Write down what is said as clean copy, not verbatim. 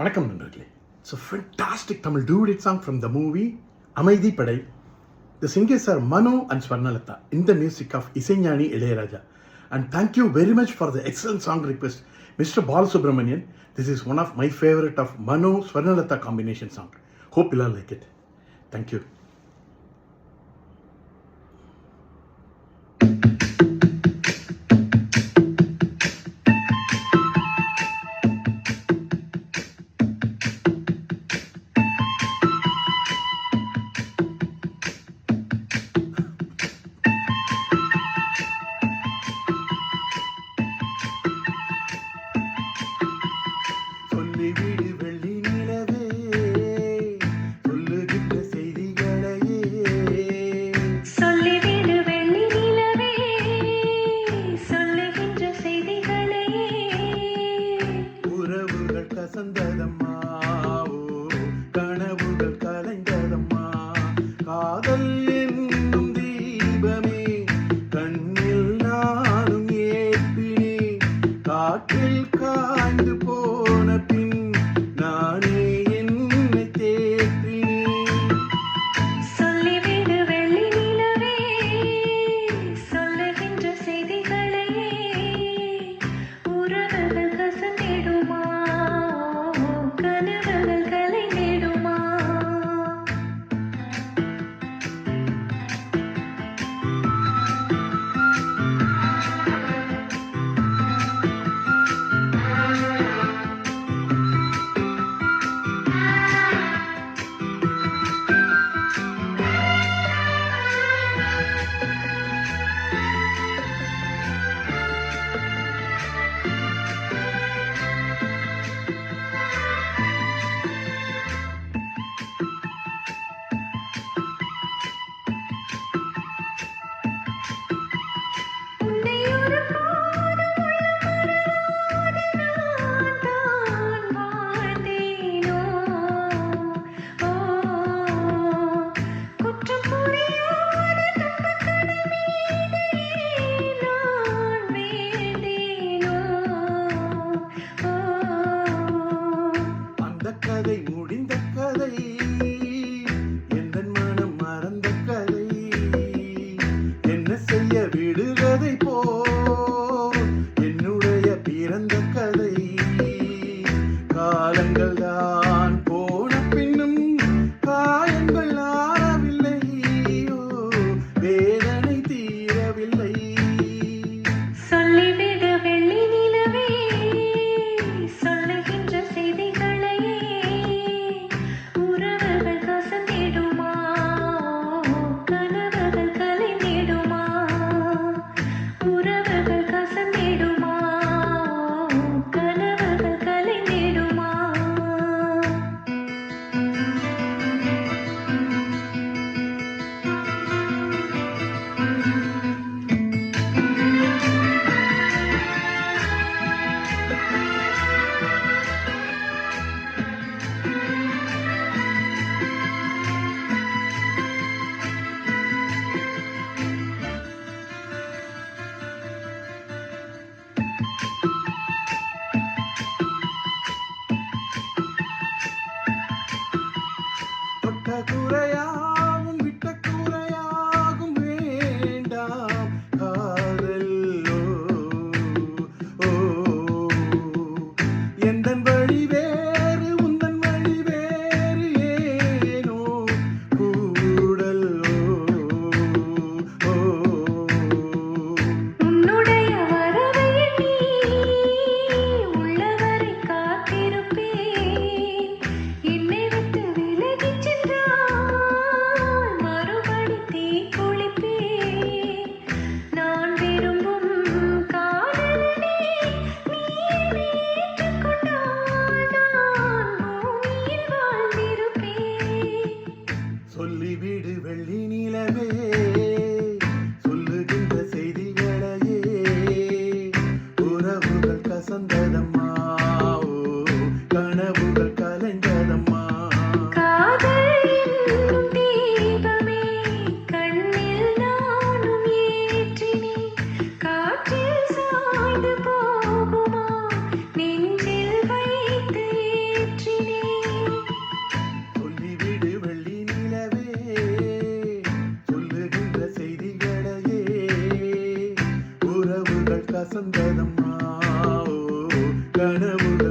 வணக்கம் நண்பர்களே. It's a fantastic Tamil duet song from the movie அமைதி படை. The singers are Manu and Swarnalatha in the music of Isaignani Ilayaraja. And thank you very much for the excellent song request, Mr. Balasubramanian. This is one of my favorite of Manu Swarnalatha combination song. Hope you'll all like it. Thank you. சொல்லிவிடு வெள்ளி நிலவே, சொல்லுகின்ற செய்திகளையே. சொல்லிவிடு வெள்ளி நிலவே, சொல்லுகின்ற செய்திகளையே. உறவுகள் கசந்ததம்மா, கனவுகள் கலைந்ததம்மா. காதல் என்னும் தீபமே கண்ணில் நானும் ஏற்றினேன். காற்றில் காய்ந்து போன பின் நானே என்னை தேற்றினேன். சொல்லிவிடு வெள்ளி நிலவே, சொல்லுகின்ற செய்திகளையே. உறவுகள் கசந்திடுமா, கனவுகள் வந்ததம்மா ஓ, கனவுகள்